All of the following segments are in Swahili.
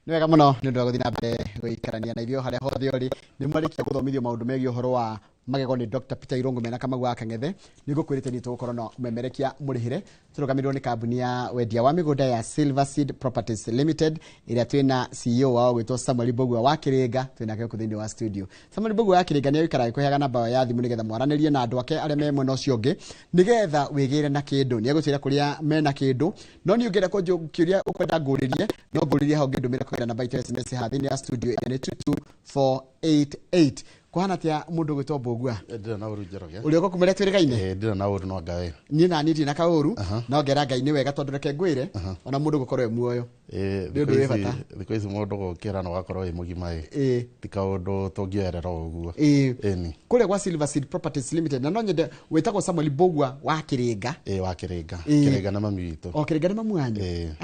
Nĩ wega mũno nĩ ũndũ wa gũthiĩ na mbere gũikarania na ithio harĩa hothe ũrĩ nĩ mwarĩkia gũthomithio maũndũ megiĩ ũhoro wa magego nĩ Dr. Peter Irungu mena Kamau wa Kang'ethe nĩ ngũkwĩrĩte nĩ tũgũkorwo na ũmemerekia mũrĩ hĩre tũrũgamĩrĩirwo nĩ kambuni ya wendia wa mĩgũnda ya Silver Seed Properties Limited ĩrĩa twĩna CEO wao gwĩtwo Samuel Mbogua wa Kĩrĩnga twĩna gũkũ thĩinĩ wa studio. Samuel Mbogua wa Kĩrĩnga nĩ aikaraga kũheaga namba ya thimũ nĩgetha mwaranĩrie na andũ ake arĩa me mwena ũcio ũngĩ nĩgetha wĩgĩre na kĩndũ nĩ egũtwĩra kũrĩa mena kĩndũ no nĩ ũngĩenda kũũria ũkwenda ngũrĩrie no ngũrĩrie hau ngĩndũmĩra kũgerera namba itũ SMS ha thĩinĩ wa studio ĩrĩa nĩ 22488 kuhana tia mundu gwitwo Mbogua ndira na uru Njoroge uri uko kumere twirigaine ndira na uru no ngawe ni na niti na kauru no ngera Ngai ni wega tondu reke ngwire ona mundu gukorwo e muoyo ndu we bata thiko ici mundu gukira no gakorwo e mugima tika undu tungierera uguo ni kule kwa Silver Seed Properties Limited na no nyende wetagwo Samuel Mbogua wa Kĩrĩnga wa Kĩrĩnga Kĩrĩnga na mami witu Kĩrĩnga na mamu wanyu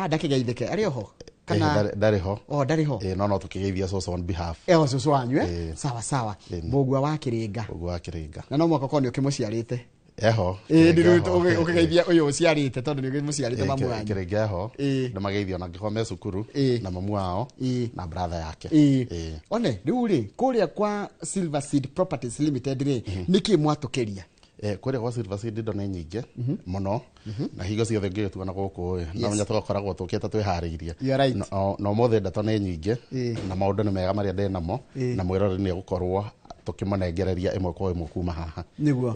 ndakigeitheke ari oho kana ndariho ndariho no tukigeithia soso on behalf soso wanyu sawa Mbogua wa Kĩrĩnga na no mwaka koni ukimuciarite ndiru ukigeithia uyu uciarite tondu ni ukimuciarite mamu wanyu Kĩrĩnga ho ndamageithia na ngikome cukuru na mamu wao na brother yake one riu ri kuria kwa Silver Seed Properties Limited ri niki mwatukiria kuria kwa Silver Seed ndo nĩ nyingĩ mũno na higo ciothe ngĩtuana gũkũ na nya tũgakoragwo tũkĩte twĩharĩirie no mothe ndato nĩ nyingĩ na maũndũ nĩ mega marĩa ndĩ namo na mwĩrore nĩ gũkorwo tukimanengereria imwe kwa imwe kuma haha niguo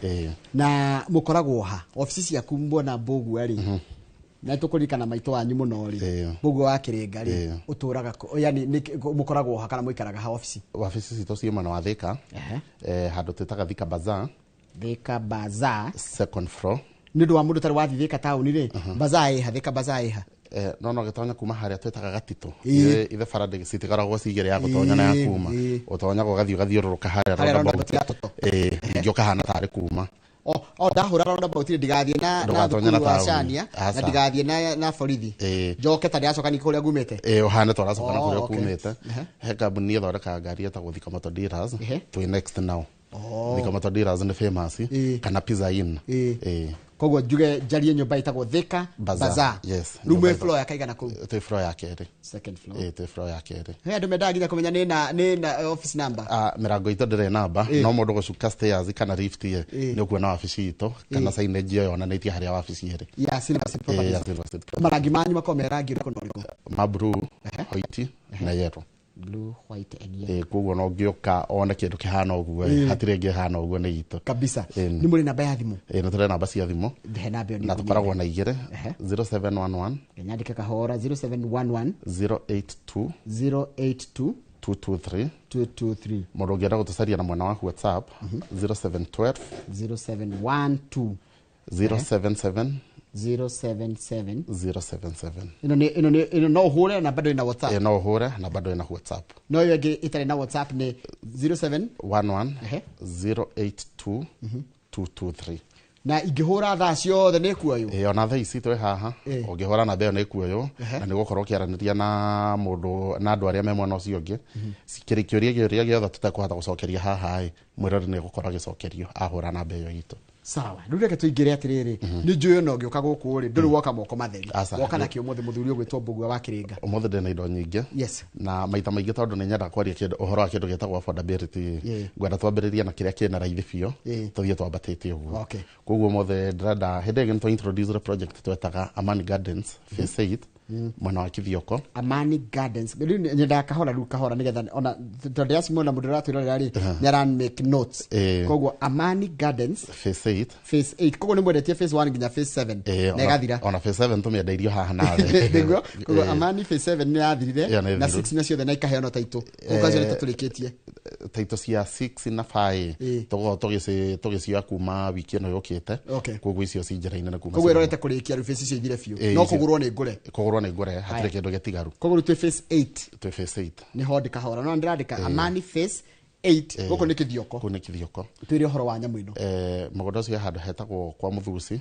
na mukoragwo ha ofisi ciaku mbona Mbogua ri na tukuririkana maitũ wanyu muno ri Mbogua wa Kĩrĩnga ri uturaga yani mukoragwo ha kana muikaraga ha ofisi cito ciumana wa Thika handu twitaga Thika Bazaar second floor nĩndũ wa mũndũ tarĩ wathi Thika town ri Bazaar ĩha Thika Bazaar ĩha no gĩtonya kuma harĩa twetaga Gatitũ ithe barande citigaragwo cigĩre ya gũtonya na ya kuma ũtonya ũgathiũrũrũka harĩa roundabout ningĩ ũkahana tarĩ kuma ndahũra roundabout ndigathiĩ na thukuru wa Shania na ndigathiĩ na borithi njoke tarĩ acoka nĩ kũrĩa ngumĩte ũhane twaracoka na kũrĩa kumĩte he kambuni ĩthondekaga ngari ĩtagwo Thika Motor Dealers twĩ next now Thika Motor Dealers nĩ famous kana Pizza Inn koguo njuge njarie nyũmba ĩtagwo Thika Bazaar room floor ya kaigana kũu twĩ floor ya kerĩ second floor twĩ floor ya kerĩ he andũ mendaga nginya kũmenya nĩ na office number mĩrango itũ ndĩrĩ namba no mũndũ gũcuka stairs kana lift nĩ ũkuona wabici itũ kana signage ĩyo yonanĩtie harĩa wabici ĩrĩ ya Silver Seed Properties marangi manyu makomera rangi ũrĩkũ na ũrĩkũ ma blue white na yellow blue white and yellow koguo no ngĩũka one kĩndũ kĩhana ũguo hatirĩ ngĩhana ũguo nĩ itũ kabisa nĩ mũrĩ namba ya thimũ nĩ tũrĩ namba cia thimũ na tũkoragwo na igĩrĩ 0711 nyandĩke kahora 0711 082 223 mũndũ ũngĩenda gũtũcaria na mwena wa WhatsApp 0712 077 ino no uhure na bado ina WhatsApp no uhure na bado ina WhatsApp no yo itare na WhatsApp ni 0711 082 223 na ingihura thaa ciothe nĩ kuoyo ona thaa ici twĩ haha ũngĩhũra na mbeo nĩ kuoyo na nĩ gũkorwo kĩaranĩria na mũndũ na andũ arĩa me mwena ũcio ũngĩ kĩũria gĩothe tũtekũhota gũcokeria haha mwĩrori nĩ gũkorwo agĩcokerio ahũra na mbeo itũ sawa ndu reke tuingire atiriri ni njuyo no gĩuka gũkũ ri ndũrĩ woka moko matheri woka na kĩo mũthĩ mũthuri ũgwĩtwo Mbogua wa Kĩrĩnga ũmũthĩ ndĩna indo nyingĩ na maita maingĩ tondũ nĩ nyenda kwaria kĩndũ ũhoro wa kĩndũ gĩtagwo affordability ngwenda twambĩrĩria na kĩrĩa kĩna raithi biũ tũthiĩ twambatĩte ũguo koguo ũmũthĩ ndĩrenda hĩndĩ ĩngĩ nĩ introduce project twetaga Amani Gardens phase 8 mwena wa Kithioko Amani Gardens nyenda kahora nigetha ona tondũ ya simona mũndũ ratwĩrorera ri nĩ aran make notes koguo Amani Gardens phase 8 koguo nĩ mwendetie phase 1 nginya phase 7 na gathira ona phase 7 tũmĩendeirio haha nawe niguo koguo Amani phase 7 nĩ yathirire na 6 nacio the na ikaheanwo taitũ ũkacio nĩ tũrĩkĩtie taitũ cia 6 na 5 tũgĩcioya kuma wiki ĩno yũkĩte koguo icio ci njĩra-inĩ na kuma koguo ĩrorete kũrĩkia rĩu phase icio ithire biũ no kũgũrwo nĩ ngũre nĩ ngũre hatirĩ kĩndũ gĩtigaru koguo twĩ phase 8 nĩ ho ndikahora no ndĩrandĩka Amani phase 8 gũkũ nĩ Kithioko twĩre ũhoro wa nyamũ ĩno mũgũnda ũcio handũ hetagwo kwa Mũthuci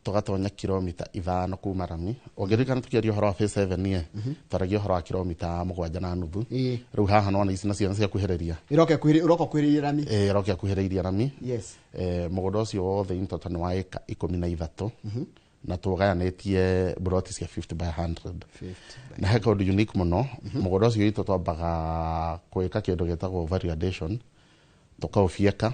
tũgatonya kilomita 5 kuma Rami ũngĩririkana tũkĩaria ũhoro wa phase 7 twaragia ũhoro wa kilomita 7.5 rĩu haha no ici nacio nĩ cia kuhĩrĩria iroka kuhĩrĩria Rami iroka kuhĩrĩria Rami mũgũnda ũcio wothe in total nĩ wa eka 13 na tugayanĩtie broti cia 50 by 100 na he kaũndũ unique mũno mũgũnda ũcio witũ twambaga gwĩka kĩndũ gĩtagwo variation tũkaũbieka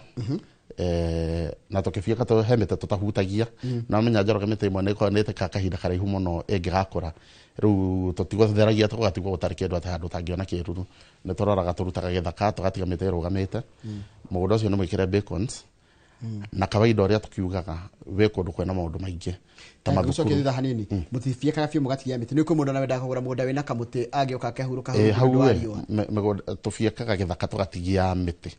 na tũkĩbieka he mĩtĩ tũtahutagia na menya Njoroge mĩtĩ ĩmwe nĩ ĩtĩkaga kahinda karaihu mũno ĩngĩgakũra rĩu tũtigũtheragia tũgatigwo gũtarĩ kĩndũ atĩ handũ ũtangĩona kĩruru nĩ tũroraga tũrutaga gĩthaka tũgatiga mĩtĩ ĩrũgamĩte mũgũnda ũcio nĩ mwĩkĩre bacons na kawaida ũrĩa tukiugaga wĩ kũndũ kwena maũndũ maingĩ ta mathukuru thutha hanini mutibiekaga biũ mũgatigia mĩtĩ nĩ kwĩ mũndũ na wenda kũgũra mũgũnda wĩna kamũtĩ agĩoka akahurũka tubiekaga gĩthaka tũgatigia mĩtĩ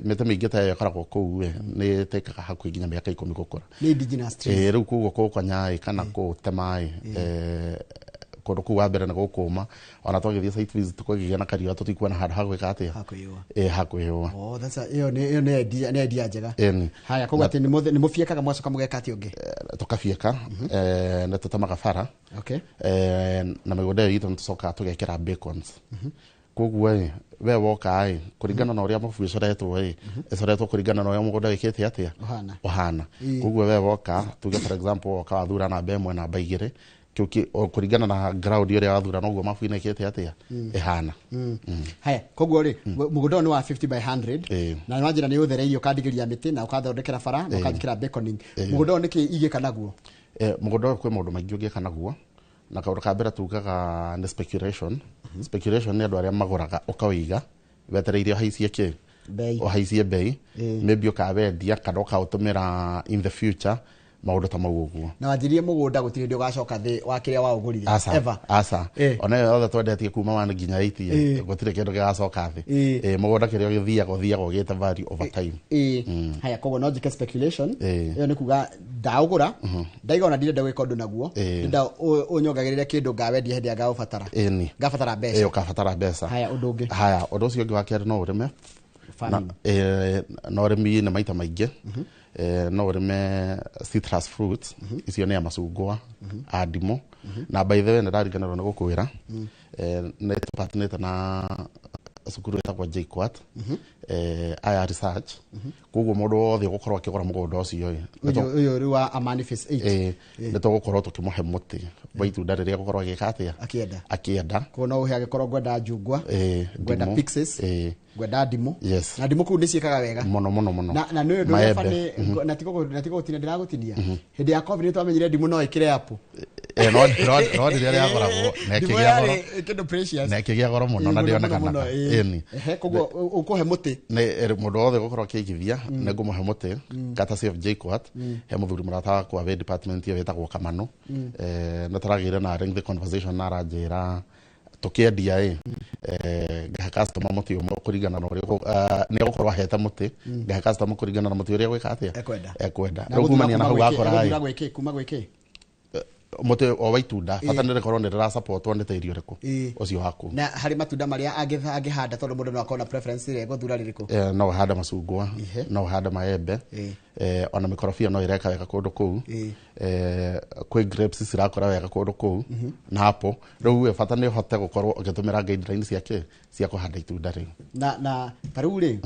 mĩtĩ mĩingĩ ta ĩyo ĩkoragwo kũu nĩ ĩtĩkaga hakuhĩ nginya mĩaka 10 gũkũra nĩ indigenous trees rĩu koguo kũũkonya kana kũũtema kũndũ kũu wa mbere nĩ gũkũũma ona twagĩthiĩ site visit tukagĩa na kariũa tũtikuona handũ ha gwĩka atĩa hakũĩwa ĩyo nĩ idea njega haya koguo atĩ nĩ mũbiekaga mwacoka mũgeka atĩ ũngĩ tũkabieka nĩ tũtemaga bara na mĩgũnda ĩyo itũ nĩ tũcokaga tũgekĩra bacons koguo we woka kũringana na ũrĩa mũbuĩ ũcoretwo kũringana na ũrĩa mũgũnda wĩkĩte atĩa ũhana koguo we woka tuge for example woka wathura namba 1 namba 2 kũringana na ground ĩrĩa wathura noguo mabuĩ nekĩte atĩa ĩhana haya koguo rĩ mũgũnda nĩ wa 50 by 100 na nĩ njĩra nĩ ũthereirio ũkandigĩria mĩtĩ na ũkathondekera bara na ũkathikĩra baconing mũgũnda nĩ kĩ igĩka naguo mũgũnda kwĩ maũndũ maingĩ ũngĩka naguo na kaũndũ ka mbere tugaga nĩ speculation speculation nĩ andũ arĩa magũraga ũkawĩiga wetereire ũhaicie kĩ ũhaicie bei maybe ũkawendia kana ũkaũtũmĩra in the future maũndũ ta mau ũguo na wanjirie mũgũnda gũtirĩ hĩndĩ ũgacoka thĩ wa kĩrĩa waũgũrire ever ona yothe twendetie kuma 1 nginya 80 gũtirĩ kĩndũ gĩgacoka thĩ mũgũnda kĩrĩa ũthiaga ũgĩte value over time haya koguo no njike speculation ĩyo nĩ kuga ndaũgũra ndaiga ona ndirenda gwĩka ũndũ naguo nda ũnyongagĩrĩre kĩndũ ngawendia hĩndĩ ya ngaũbatara ngabatara mbeca ũkabatara mbeca haya ũndũ ũngĩ ũndũ ũcio ũngĩ wa kerĩ no ũrĩme no ũrĩmi nĩ maita maingĩ no ũrĩme citrus fruits icio nĩ macungwa ndimũ na by the way nĩ ndariganĩrwo nĩ gũkwĩra nĩ tũpartnerĩte na cukuru ĩtagwo JKUAT aya research koguo mũndũ wothe ũgũkorwo akĩgũra mũgũnda ũcio ũyũ wa Amani Phase 8 nĩ tũgũkorwo tũkĩmũhe mũtĩ wa itunda rĩrĩa gũkorwo agĩka atĩa akĩenda koguo no ũhe agĩkorwo ngwenda njungwa ngwenda pixes ngwenda ndimũ na ndimũ kũu nĩ ciĩkaga wega mũno na nĩ ũndũ ũrĩa na tigo gũtinia ndĩragũtinia hĩndĩ ya COVID nĩ twamenyire ndimũ no ĩkĩre apu no ndĩrĩa yagoragwo na ĩkĩgĩa goro mũno na ndĩonekanaga koguo ũkũhe mũtĩ mũndũ wothe gũkorwo akĩigithia nĩ ngũmũhe mũtĩ courtesy of JKUAT he mũthuri mũrata wakwa wĩ department ĩyo wĩtagwo Kamano nĩ tũragĩire na lengthy conversation na aranjĩra tũkĩendia ngahe customer mũtĩ ũmwe kũringana na ũrĩa nĩ gũkorwo ahete mũtĩ ngahe customer kũringana na mũtĩ ũrĩa gwĩka atĩa ekwenda rĩu kumania na hau wakora kuma gwĩkĩ mũtĩ o wa itunda bata nĩ rĩkorwo nĩ rĩrasupportwo nĩ tĩri ũrĩkũ ũcio waku na harĩ matunda marĩa angĩhanda tondũ mũndũ no akorwo na preference ĩrĩa gũthura rĩrĩkũ no ũhande macungwa no ũhande maembe ona mĩkorobia no ĩreka wega kũndũ kũu kwĩ grapes cirakũra wega kũndũ kũu na apple rĩu bata nĩ ũhote gũkorwo ũgĩtũmĩra guideline cia kũhanda itunda rĩu na tarĩu rĩ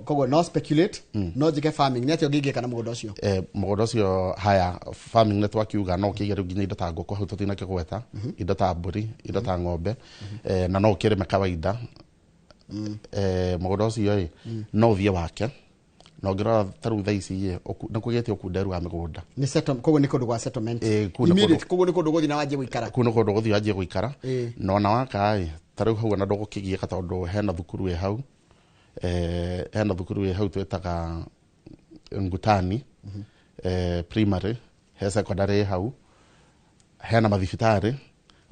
koguo no speculate no njike farming nĩ atĩ ũngĩigĩka na mũgũnda ũcio mũgũnda ũcio haya farming nĩ twakiuga no ũkĩige rĩu nginya indo ta ngũkũ hau tũtinakĩgweta indo ta mbũri indo ta ng'ombe na no ũkĩrĩme kawaida mũgũnda ũcio no ũthiĩ wake na ũngĩrora tarĩu thaa ici nĩ kũgĩte ũkunderu wa mĩgũnda koguo nĩ kũndũ gwa settlement immediate koguo nĩ kũndũ gũthiĩ na wanjie gũikara kũu nĩ kũndũ gũthiĩ wanjie gũikara na ona waka tarĩu hau ona ndũgũkĩgiĩka tondũ hena thukuru ĩ hau hena thukuru ĩ hau twĩtaga Ngutani primary he secondary hau hena mathibitarĩ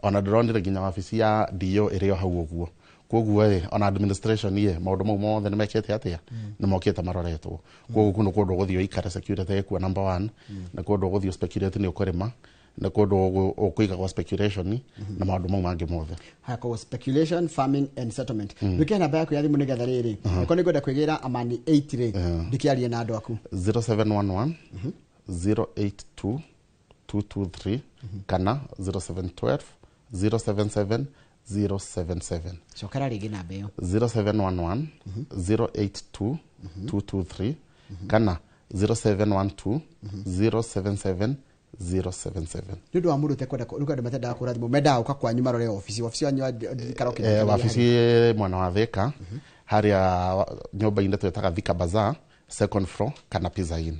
ona ndĩronire nginya wabici ya DO ĩrĩ o hau ũguo koguo ona administration maũndũ mau mothe nĩ mekĩte atĩa nĩ mokĩte maroretwo koguo kũu nĩ kũndũ gũthiĩ ũikare security ĩkuo number 1 nĩ kũndũ gũthiĩ speculate nĩ ũkũrĩma nĩ kũndũ ũkũiga kwa speculation na maũndũ mau mangĩ mothe hako speculation farming and settlement wĩke namba yaku ya thimũ nĩgetha rĩrĩ nĩko nĩngwenda kwĩgĩra Amani 8 rĩ ndĩkĩarie na andũ aku 0711 082 223 kana 0712 077 077 cokera rĩngĩ namba ĩyo 0711 082 223 kana 0712 077 077. Ndio amuru te kwenda ruka de matenda akura thimu menda uka kwanyu marore ofisi wanyu karaoke wafisi mwana wa Thika haria nyumba inde twetaga Thika Bazaar second floor kana Pizza Inn.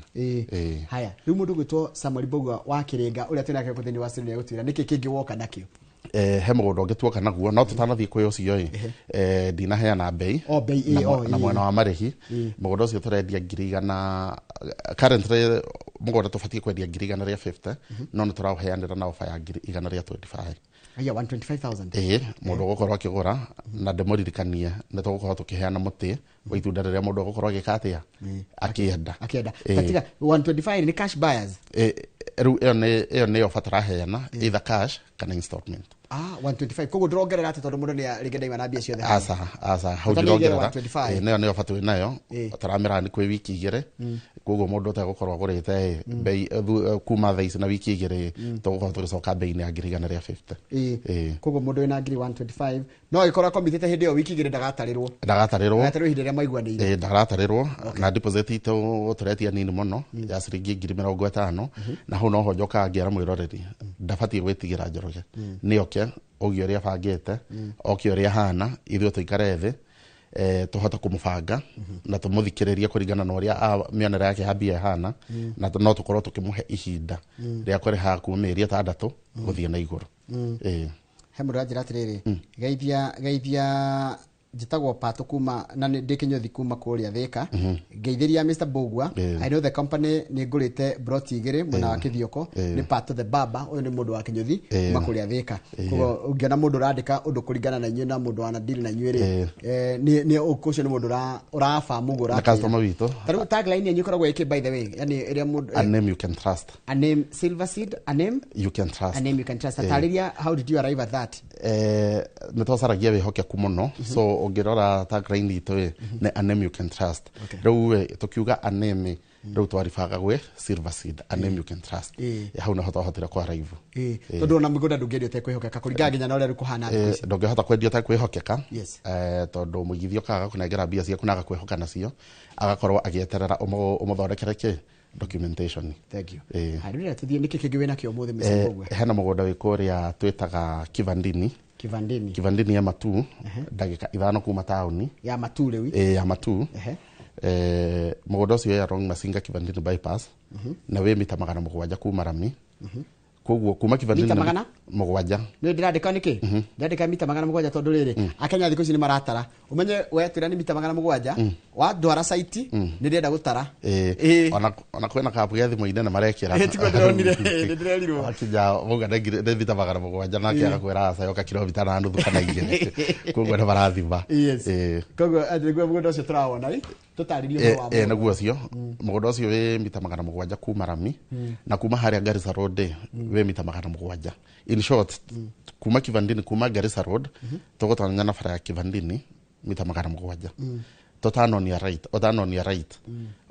Haya riu mundu gwitwo Samuel Mbogua wa Kiringa uria twinake kuthini wa Sydney gutwira niki kingi woka nakio he mugondo ngituoka naguo no tutanathie kwi ucio ndina heana bei na mwana wa marihi mugondo ucio turendia 100 currently mugondo tubatie kwendia 150 no nituraheanira na ofa ya 125. Aya 125,000. Mundu gukorwo akigura na ndemuririkanie nitugukorwo tukiheana muti wa itunda riria mundu gukorwo agikatia akienda katika 125 ni cash buyers iyo ne ofa turaheana either cash kana installment. 125 kogo ndrongerera ati tondu mundu ni rigenda na bia ciothe asa how ndrongerera ne ofa tu nayo taramira ni kwi wiki igire kogo mundu tagukorwo agurite bei kuma thaisi na wiki igire tugukorwo tugicoka bei ni ya 150. Kogo mundu ina 125 no ikora komitete hindi yo wiki igire ndagatarirwo hindi ria maiguanire ndagatarirwo na deposit ito turetia nini muno ya ciringi 50,000 na hu no hojoka ngiara mwiroreri ndabatie gwitigira Njoroge ni oke ogio ria bangite okio ria hana ithuo tuikare thi tuhota kumubanga na tumuthikiririe kuringana na uria mionera yake habia hana na no tukorwo tukimuhe ihinda ria kuriha kuumiria 6 guthie na iguru. He mundu anjira atiriri geithia jitagwo Pato kuma na ndikinyothi kuma kuria Thika geithiria Mr. Mbogua. I know the company ni ngurite broti igire mwana wa Kithioko ni Pato the Baba uyu ni mundu wa Kinyothi kuma kuria Thika kogo ungiona mundu randika undu kuringana na inyu na mundu ana deal na inyu ni ukucio ni mundu urafa mugura na customer wito taru tagline yenyu koragwo iki by the way yani area mundu a name you can trust, a name Silver Seed, a name you can trust, a name you can trust. Atariria how did you arrive at that? Nitosaragia wihokia kumono so ongirora tagline ito ne a name you can trust rau tukiuga a name rau twarifaga gwe Silver Seed, a name you can trust hau na hotira kwa raivu tondu na migunda ndungerio te kwihokeka kuringa nginya na uria rukuhana ndungehota kwendia ta kwihokeka tondu muigithio kaga kunengera bia cia kunaga kwihoka nacio agakorwo agieterera umuthondekere ki documentation. Thank you. Harira tuthie niki kingi wina kio muthe Mr. Mbogua? Hena mugunda wikuria twitaga Kivandini ya Matu ndagika 5 kuma tauni ya Matu riu ya Matu mugunda ucio ya Wrong Masinga Kivandini bypass na we mita 700 kuma Rami koguo kuma Kivandini mita 700 ni ndirandika niki ndirandika mita 700 tondu riri akenya thiku ici ni maratara umenye wetira ni mita 700 wa ndwara site ni ndirenda gutara ona kwena kapu ya thimu ine na marekira tiko ndronire ndirerirwo akija muga ndengire mita 700 na kiaga kwera asa yoka kilomita na nuthu kana igire koguo na barathimba koguo ndigwe mugunda ucio turawona tutaririo wa naguo cio mugunda ucio we mita 700 kuma Rami na kuma haria Garissa Road we mita 700. In short kuma Kivandini kuma Garissa Road tugotanya na bara ya Kivandini mita 700 totano ni right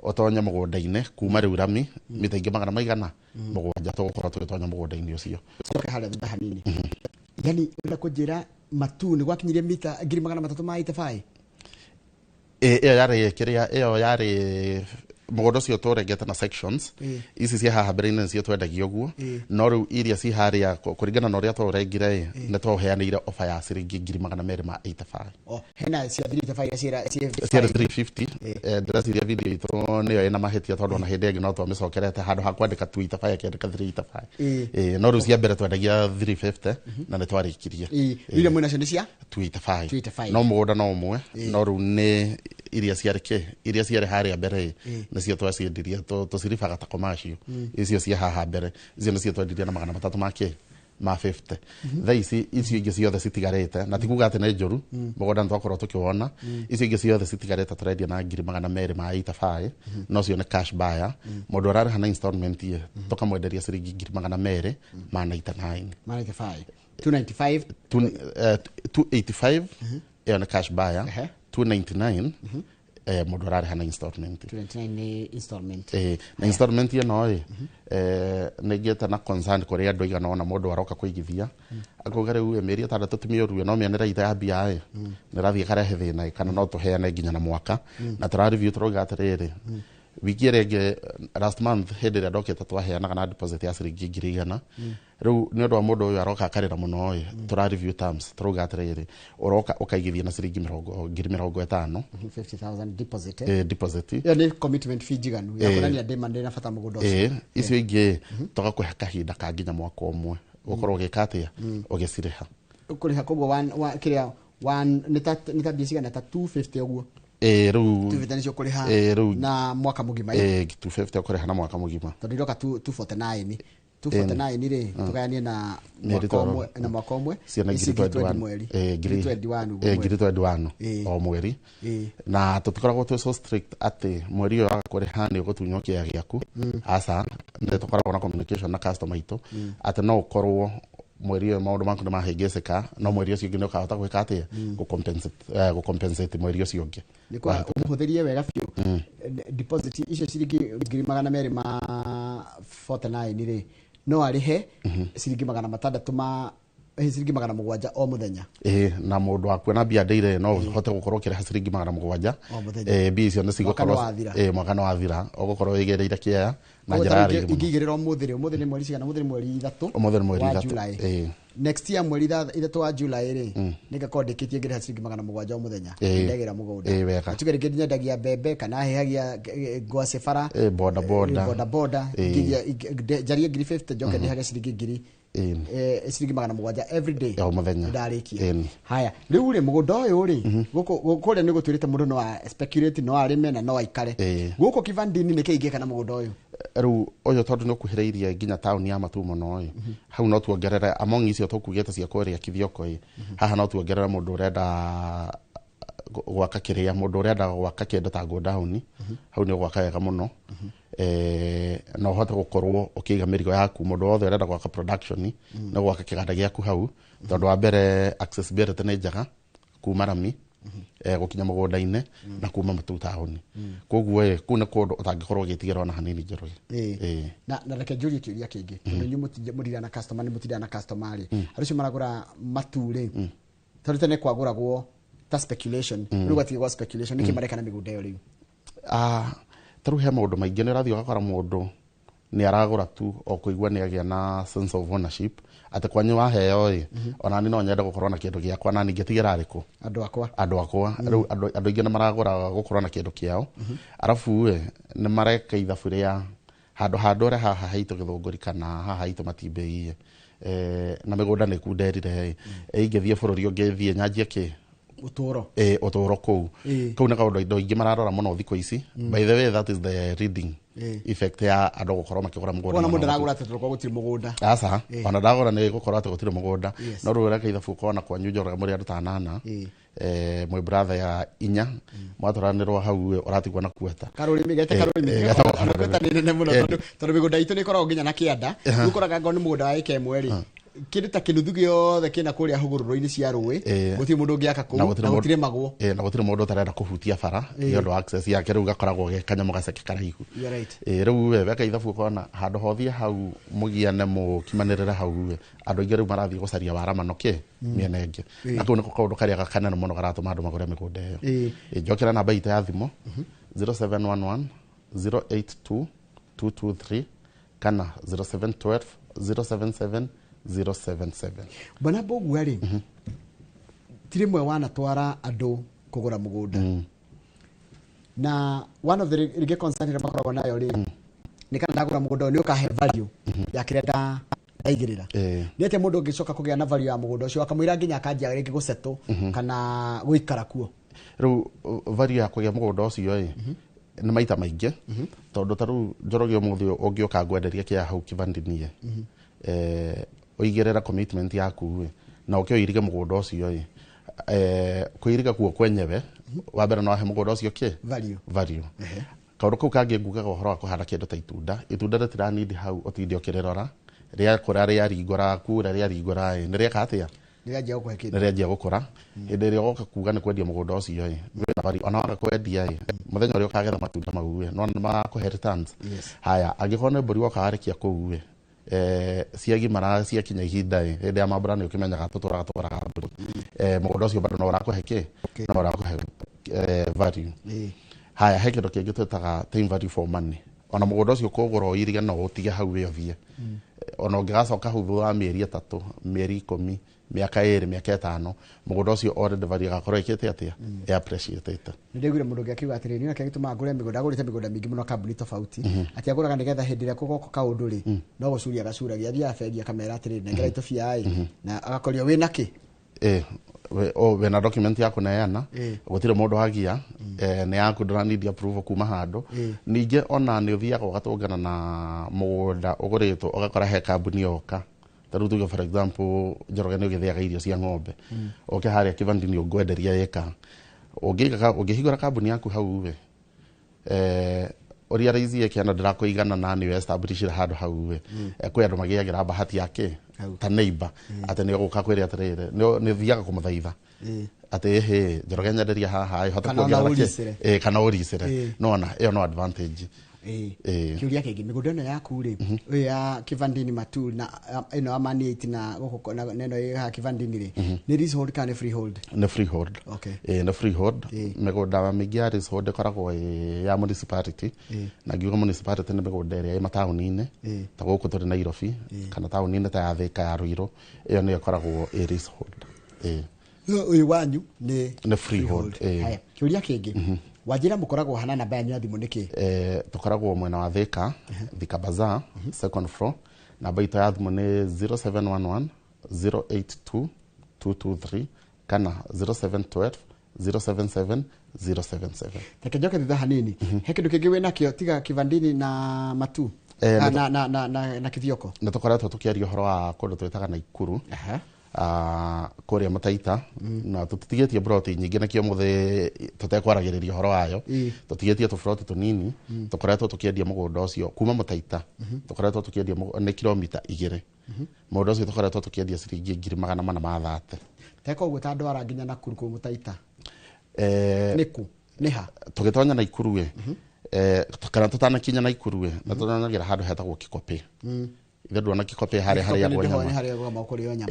otonya mugunda-ine kuma riu Rami mita ingi 100 mugwanja tugukorwo tugitonya mugunda-ini ucio haria hanini yani ula kujira Matu ni gwakinyire mita 300 maitafai iyo yari mugunda ucio turegete na sections ici cia haha mbere-inĩ cio twendagio guo no riu iria ci haria kuringana na uria turengire ne twaheanire ofa ya ciringi 285. Hena cia 350 ndĩreciria video itũ nĩyo ĩna mahĩtia tondũ na hĩndĩ ĩngĩ no twamĩcokerete handũ ha kwandĩka 285 akĩandĩka 385 no rĩu cia mbere twendagia 350 na nĩ twarĩkirie iria mwĩna cio nĩ cia 285 no mũgũnda no ũmwe no rĩu nĩ iria ciarĩ haria mbere nicio twaciendirie tuciribaga ta commercial icio cia haha mbere icio nicio twendirie na 300 ma 50 thaici icio ingi ciothe citigarete na tikuga ati ne njuru mugonda ntwakorwo tukiwona icio ingi ciothe citigarete turendia na 285 no cio ne cash buyer mundu arare hana installment ye tukamwenderia ciringi 289 295 285 ne cash buyer 299 mundu arare hana installment 299 installment na installment ye no negeta na concern kuri andu igana ona mundu aroka kuigithia akuga riu emeri atada tutumie ruwe no mianera ita ya bia ni rathie karehe thina kana no tuheane nginya na mwaka na tra review turoga atiriri wiki rege last month hende ria ndokete twaheanaga na deposit ya ciringi 100 riu ni undu wa mundu uyu aroka akarira muno oi tura review terms turuga atiriri uroka ukaigithia na ciringi 50,000 50,000 deposit deposit ya ni commitment fee jiganu ya kunania demand na fata mugundo ucio icio ingi tugakuhe kahinda ka nginya mwaka umwe gukorwo gikatia ugiciriha ukuriha kogwo kiria nita bisiga na 250 uguo riu tuvitanisho kuriha na mwaka mugima 250 kuriha na mwaka mugima tondiroka 249 ri tugayanie na mwaka umwe ciana ngiri 21 o mweri na tutikoragwo tu so strict ati mweri uyu agakuriha ni ugutunywo kia giaku asa ndi tukoragwo na communication na customer itu ati no ukorwo mweri uyu maundu maku ni mahengeceka no mweri ucio ungi ni ukahota gwika atia gucompensate mweri ucio ungi ni kwa umuhuthirie wega fiu deposit icio ciringi 249 ri no arihe ciringi 600 ma ciringi 700 o muthenya na mundu waku na bia ndeire no uhote gukorwo kire ciringi 700 bia icio ni cigokorwo mwaka no athira ugukorwo wigereire kiaya na njira ya igigirira umuthi ni mweri cigana umuthi ni mweri 3 next year mweri 3 wa July ri nikakondekitie ngira ciringi 700 o muthenya ndegera mugunda tugere nginya ndagia bebe kana hehagia ngwase fara boda jaria 50 joke ndehagia ciringi ngiri ciringi 700 every day o muthenya ndarikia haya riu ri mugunda uyu ri guku ri ni gutwirite mundu no speculate no arime na no aikare guku kivandini ni kiingika na mugunda uyu riu uyu tondu ni ukuhireirie nginya town ya Matumo no hau no tuongerere among icio tukugete cia kweria kithioko haha no tuongerere mundu urenda gwaka kiria mundu urenda gwaka kindu ta go down hau ni gwaka wega muno no hote gukorwo ukiga mirigo yaku mundu wothe urenda gwaka production no gwaka kiganda giaku hau tondu wa mbere accessibility ni njega kuma rami gukinya mugunda-ini na kuma Matumo koguo kuna kundu utangikorwo gitigirwo na hanini njeru na reke njuri kiuria kingi tondu mutira na customer ni mutira na customer ri aricio maragura mature tondu tene kwaguragwo ta speculation riu gwatigwa speculation niki mareka na migunda yo riu taru he maundu maingi ni rathio gakora mundu ni aragura tu o kuigua ni agia na sense of ownership ate kwanyu wa heo ona ni no nyenda gukorwo na kindu giakwa na ninge tigira riku andu akwa riu andu ingi ni maragura gukorwo na kindu kiao arafu ni mareka ithabu ria handu haha haitu githunguri kana haha haitu matimbei na migunda ni kunderire ingithie bururi ungithie nyanjie ki utoro kou na kaundu indo ingi mararora muno thiko ici by the way that is the reading effect ya andu gukorwo makigura mugunda ona mundu aragura tuko gutiri mugunda asa ona ndagura ni gukorwo gutiri mugunda no ruira kaithabu kona kwanyu njora muri andu ta 8 my brother ya 4 mwaturanirwo hau uratigwa na kueta karuri migete kueta ni nene muno tondu migunda itu ni koragwo nginya na kianda gukoraga ngo ni mugunda wa ike mweri kindu ta kinuthu giothe kina kuria hugururo-ini cia rui guti mundu ngiaka ku na gutire magwo na gutire mundu utarenda kuhutia bara niondo access yake riu gakoragwo ge kanyamo gaceke karaihu riu weka ithabu kona handu hothie hau mugiane mukimanirira hau andu ingi riu marathie gucaria warama noke miena ingi na kau niko kaundu karia gakanene muno garatuma andu magure migunda iyo njokera namba ita ya thimu 0711 082 223 kana 0712 077 077 bana bogu ari tirimwe wana twara andu kugura mugunda na one of the rige concern ira makoragwo nayo ri ni kana ndagura mugunda ni ukahe value ya kirenda aigirira ni ate mundu ngicoka kugia na value ya mugunda ucio akamwira nginya akanjia ringi guseto kana guikara kuo riu value ya kugia mugunda ucio ni maita maingi tondu taru njorogio muthi ungioka ngwenderia kia hau kivandini oigirira commitment yaku na ukio irige mugunda ucio kuiriga kuo kwenyewe wa mbere no he mugunda ucio ki value kaundu kau kangi ngugaga uhoro wa kuhanda kindu ta itunda ritira need hau utinde ukirerora ria kura ria ringora kura ria ringora ni ria katia niria gukura hindi ria goka kuga ni kwendia mugunda ucio wina value ona waga kwendia muthenya uria ukagetha matunda mau no makuhe returns haya angikorwo ni mburi woka arikia kuu siagi mara siakinya ihinda hindi ya mambura ni ukimenyaga tuturaga mburi mugunda ucio bado no urakuhe ki no urakuhe value haya he kindu kingi twitaga time value for money ona mugunda ucio kugura oiriga no utige hau we othie ona ungigacoka huthu wa mieri 3 mieri 10 miaka 2 miaka 5 mugunda ucio already value gakorwo ikite atia ya appreciate ndigwire mundu ngiakiuga atiri ni gituma ngure migunda agurite migunda mingi muno kambuni tofauti ati aguraga nigetha hindi ria kugoko kaundu ri no gucuria gacuragia thia bengi akamera atiri nengera itobia na agakorio wina ki we na document yako na yana gutire mundu hagia ne yaku ndra need approval kuma hando ninge ona ni uthiaga ugatungana na mugunda uguritwo ugakora he kambuni yoka taru tuge for example Njoroge ni ugithiaga irio cia ng'ombe oke haria kivandini ugwenderia yeka ugihigura kambuni yaku hau we oria raizi yake ana ndira kuigana na ni establish hado hau we kwe andu magiagira bahati yake ta neighbor ate ni guka kwiri atirire ni thiaga kumuthaitha ate he Njoroge nyenderia haha ihota kuongerera kana urisire nona iyo no advantage kiuria kingi migunda no yaku ri ya kivandini matu na ino amani 8 na goko neno ya kivandini ri ni leasehold kana freehold na freehold na freehold migunda mingi ya leasehold koragwo ya municipality na giuga municipality ni migunda iri ya matauni-ini ta guku turi Nairobi kana tauni-ini ta ya Thika ya Ruiru iyo ni koragwo leasehold uyu wanyu ni freehold haya kiuria kingi wajira mukoragwo hana namba yanyu ya thimu niki tukoragwo mwena wa Thika Thika Bazaar second floor namba ito ya thimu ni 0711 082 223 kana 0712 077 077 tekejoke thitha hanini he kindu kingi wina kio tiga kivandini na matu na kithioko na tukoretwo tukiaria horo wa kundu twitaga Naikuru kuria Mataita na tutigetie broti nyingi nakio muthe tutekwaragiria horo wayo tutigetie tu broti tunini tukoretwo tukiendia mugunda ucio kuma Mataita tukoretwo tukiendia ni kilomita 2 mugunda ucio tukoretwo tukiendia ciringi 430 teko guta ndwara nginya Nakuru ku Mataita niku niha tugitonya Naikuru we tukana tutana kinya Naikuru we na tunanagira handu hetagwo Kikope ithe ndona Kikope haria ya nyama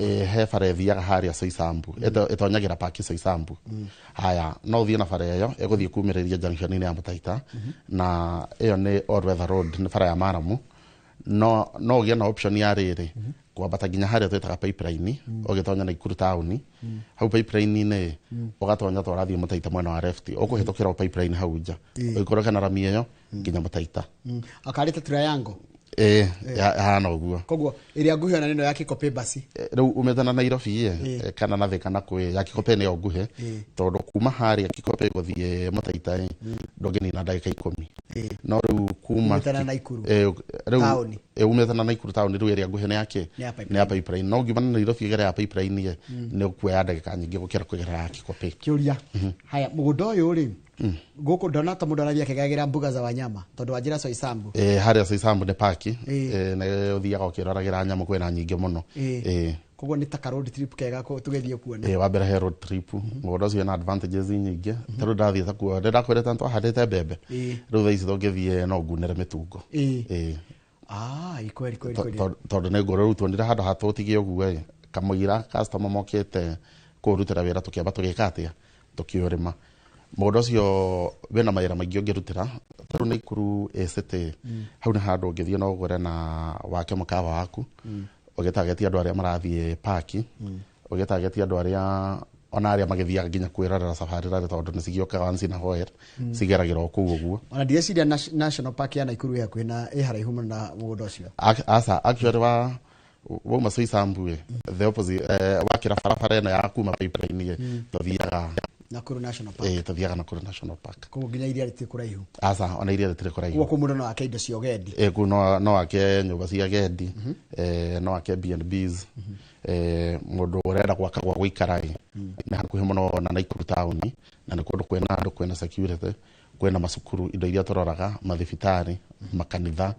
he bare thiaga haria Soisambu itonyagira paki Soisambu haya no thie na bare iyo iguthie kumiriria junction ya Mataita na iyo ni all weather road ni bara ya Maramu no gya na option ya riri kwambata ginya haria twitaga pipeline ugitonya Naikuru town hau pipeline ni ugatonya twarathie Mataita mwena wa left ukuhitukira pipeline hau nja uikoroka na rami iyo ginya Mataita akarite triangle hana uguo koguo iria nguhe na neno ya Kikope basi riu umetana na Nairobi kana na Thika na kwe ya Kikope ni nguhe tondu kuma haria Kikope guthie Mataita ndogeni na dakika 10 no riu kuma umetana na Naikuru town umetana na Naikuru town riu iria nguhe ni yake ni ya pipeline no ngima na Nairobi gere ya pipeline ni kuya dakika nyingi gukira kugera ya Kikope kiuria haya mugunda uyu ri guku ndona ta mundu arathia kigagira mbuga za wanyama tondu wajira Soisambu haria Soisambu ni paki na uthiaga ukiraragira nyama kwena nyingi muno koguo ni ta road trip kega ko tugethie kuona wa mbere road trip mugunda ucio na advantages nyingi taru ndathie ta kuo ndakwire tanto handite bebe riu thaici thongethie no ngunere mitungo ikweli tondu ni ngoro rutu ndira handu hatutigie uguo kamuira customer mokete kurutira wira tukiamba tugikatia tukiurima mugunda ucio wena maira maingi ungirutira taru Naikuru city hau ni handu ungithie no ugure na wake mukawa waku ugetagetia andu aria marathie paki ugetagetia andu aria ona aria magithiaga nginya kwirarira safari rari tondu ni cigiokaga once na hoer cigeragira okuu uguo ona ndiciria national park ya Naikuru ya kwina haraihu muno na mugunda ucio actually wa Soisambu the opposite wakira barabara ino ya kuma pipeline tuthiaga Nakuru National Park tuthiaga Nakuru National Park koguo nginya iria ritiri kuraihu ona iria ritiri kuraihu koguo mundu no ake indo cia gendi no ake nyumba cia gendi no ake B&Bs mundu urenda gwaka gwa guikara ni hakuhi muno na Naikuru town na ni kundu kwena andu kwena security kwena masukuru indo iria turoraga mathibitari makanitha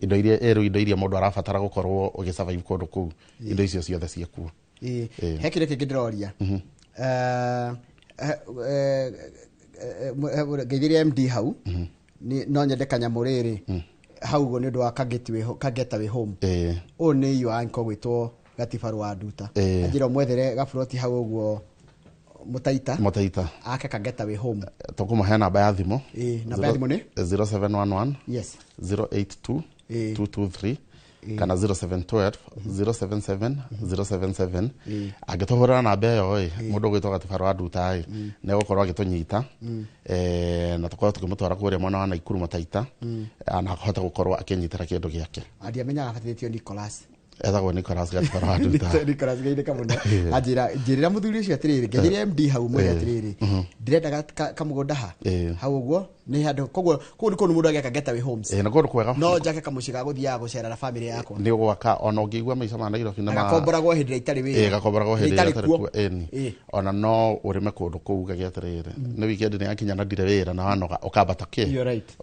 indo iria mundu arabatara gukorwo ugisurvive kundu kuu indo icio ciothe ciekuo hekire kingi ndiroria geithiria MD hau no nyende kanyamuriri hau go ni ndu wa kageta we home o ni yo anko gwitwo Gatibaru wa Nduta ajira mwethere gaburoti hau uguo Mutaita ake ka getaway home tukumuhe namba ya thimu namba ya thimu ni 0711 yes 082 223 kana 0712 077 077 agituhurira namba yo mundu gwitwa Gatibaro wa Nduta ne gukorwo agitunyita na tukorwo tukimutwara kuria mwana wa Naikuru Mutaita ana akahota gukorwo akinyitira kindu giake amenya abatithio Nicholas etagwo Nicholas Gatibaro wa Nduta Nicholas geide kamuna njirira muthuri ucio atiriri ngenyire MD hau mwe atiriri ndirenda kamugunda hau uguo ni handu koguo ni mundu ageka getaway homes na kundu kwega no njake kamuciga guthia gucera na family yako ni gwaka ona ngigwa maica ma Nairobi na gakomboragwo hindira itari wira gakomboragwo hindira itari kuo ona no urime kundu kuu gagiatiriri ni weekend ni akinya na dire wira na wanoga ukambata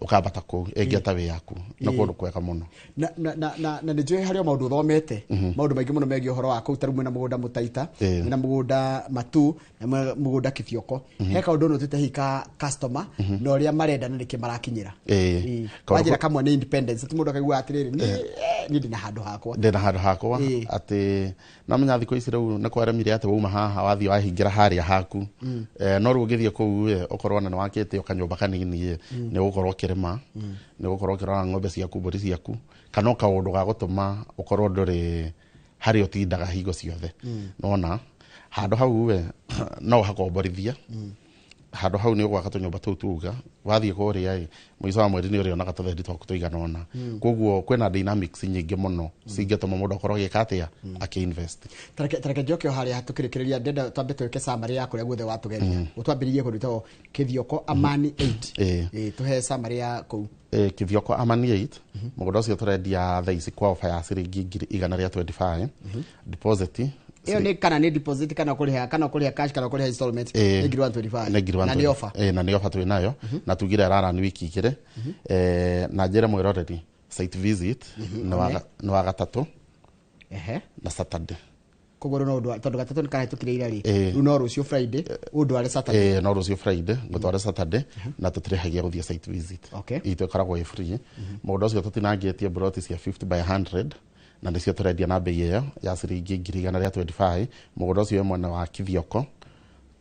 ukambata kuu getaway yaku na kundu kwega muno na ni njui hario maundu thomete maundu maingi muno megie uhoro wa kuu taru na mugunda Mutaita na mugunda Matu na mugunda Kithioko he kaundu no tutehika customer no ria marenda na niki marakinyira wajira kamwe ni independence ti mundu akaigua atiriri ni ndina handu hakwa ati namenya thiko ici riu na kwaremire ati wauma haha wathi wahingira haria haku no ru ngithie kuu ukorwo na ni wakite ukanyumba kanini ni gukorwo kirima ni gukorwo kirora ng'ombe ciaku mburi ciaku kana kaundu ga gutuma ukorwo nduri hari utindaga hingo ciothe nona handu hau no hakomborithia handu hau ni gwaka tunyumba tutuga wathie kuria muico wa mweri ni uri ona gatuthendi twaku tuiganona koguo kwena dynamics nyingi muno cingetuma mundu akorwo gikatia akiinvest tareke njoke haria hatukirikiria ndenda twambe tweke summary ya kuria guothe watugeria utwambiririe kundu Kithioko Amani 8 tuhe summary ya ku Kithioko Amani 8 mugunda ucio turendia thaici kwa ofa ya ciringi 125 deposit iyo ni kana ni deposit kana kuriha cash kana kuriha installment ni 125 na ni offer na ni offer tu nayo na tugira rara ni wiki igire na njere mwiroreri site visit no wa gatatu na Saturday kogoro no ndo tondu gatatu kana tukire irari no rucio Friday undu ari Saturday no rucio Friday ngotwara Saturday na tutirihagia guthia site visit ito karagwo free mugunda ucio tutinangetie broti cia 50 by 100 na ndicio turendia na bei iyo ya ciringi 125 mugunda ucio mwena wa Kithioko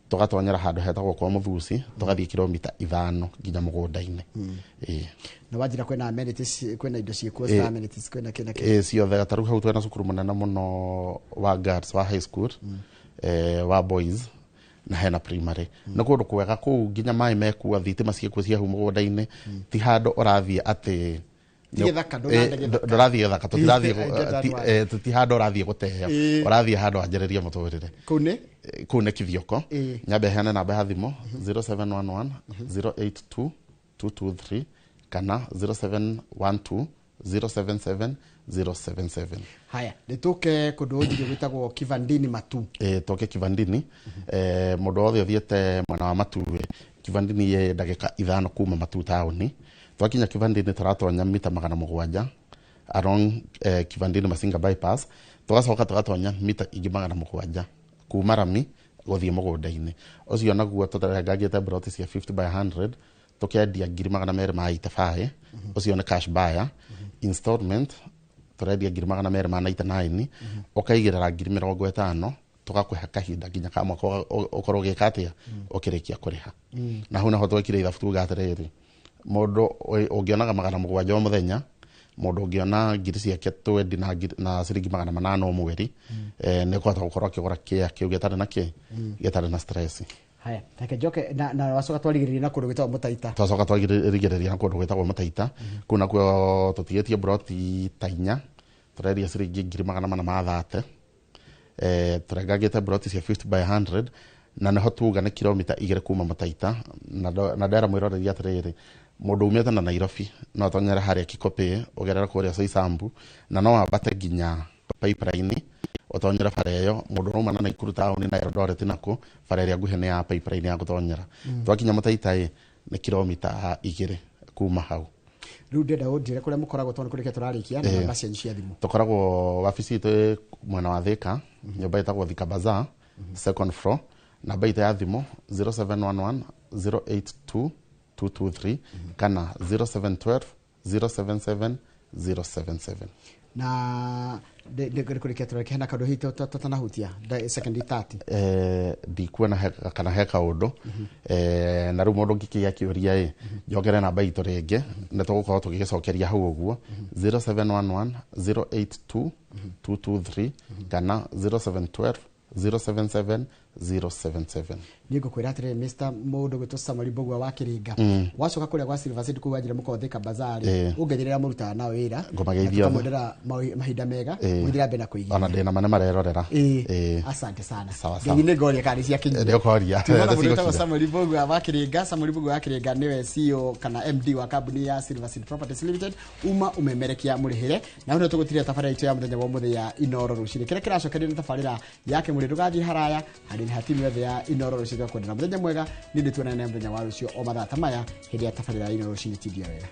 tugatonyera handu hetagwo kwa Muthuci tugathie kilomita 5 nginya mugunda-ini na wajira kwena amenities kwena indo ciekuo sta amenities kwena kina ciothe gataru hau twena cukuru munene muno wa girls wa high school wa boys na hena primary na kundu kwega kuu nginya mai mekua thitima ciekuo cia hu mugunda-ini ti handu urathie ati ndurathie thaka tuti handu urathie gutehea urathie handu anjereria muturire kune Kithioko nyambe hena namba ya thimu 0711 082 223 kana 0712 077 077 haya nituke kundu ujire gwitagwo Kivandini Matu toke Kivandini mundu othe othiete mwana wa Matu Kivandini ye ndagika 5 kuma Matu tauni twakinya Kivandini turatonya mita 700 along Kivandini Masinga bypass tugacoka tugatonya mita 700 kuma Rami guthie mugunda-ini ucio naguo tutarengagite broti cia 50 by 100 tukiendia 200 ma itafae ucio ni cash buyer installment turendia 200 ma 99 ukaigirira 50 tugakuhe kahinda nginya ka mwaka ukorwo gikatia ukirikia kuriha na huna ho twekire ithabu tugatiriri mundu ungionaga 700 muthenya mundu ungiona ngiri ciake twendi na ciringi 800 o mweri ni kwata gukorwo akigura kiu gitari na gitari na stress haya take joke na wacoka twarigiriria na kundu gwitagwo Mutaita twacoka twarigiriria na kundu gwitagwo Mutaita kuna kuo tutigetie broti tainya tureria ciringi 430 turengagite broti cia 50 by 100 na neho tuga ni kilomita 2 kuma Mutaita na ndera mwiroreri atiriri mundu umete na Nairobi no tonyera haria Kikope ugerera kuria Soisambu na no abate ginya pipeline utonyera fareyo mundu roma na Naikuru town na Eldoret nako fareria guhene ya pipeline ya gutonyera twakinya Mutaita ni kilomita 2 kuma hau riu ndenda undire kuria mukoragwo tondu kurike turarikia na namba cia thimu tukoragwo wabici tu mwena wa Thika nyumba itagwo Thika Bazaar second floor namba ita ya thimu 0711 082 223 kana 0712 077 077 na kurikia tureke na kandu hito tatanahutia second 30 ndikuona kana he kaundu na riu mundu ngikia kiuria njongere namba itu ringi ne tugukorwo tugicokeria hau uguo 0711 082 223 kana 0712 077 077 Nigo kwira atire Mr. Mundu gwitu Samuel Mbugua wa Kiringa wacoka kuria gwa Silver City kuwa njira mukothika bazari ungenyerera muruta na wira ngomageithia mudera mahinda mega muthira bena kuigia ona ndina mane marerorera asante sana ngine ngoria kari cia kinyi ndio kwaria tunamuruta Samuel Mbugua wa Kiringa Samuel Mbugua wa Kiringa niwe CEO kana MD wa kambuni ya Silver City Properties Limited umemerekia murihire na ndio tugutiria tabarira itu ya muthenya wa muthia Inoro rucini kira kiracokeria ni tabarira yake muri rugathi haraya hari hatimu yothe ya Inoro rucini kwendera muthenya mwega ni ndituonane muthenya wa rucio o mathaa tamaya hindi ya tabarira Inoro rucini TV wega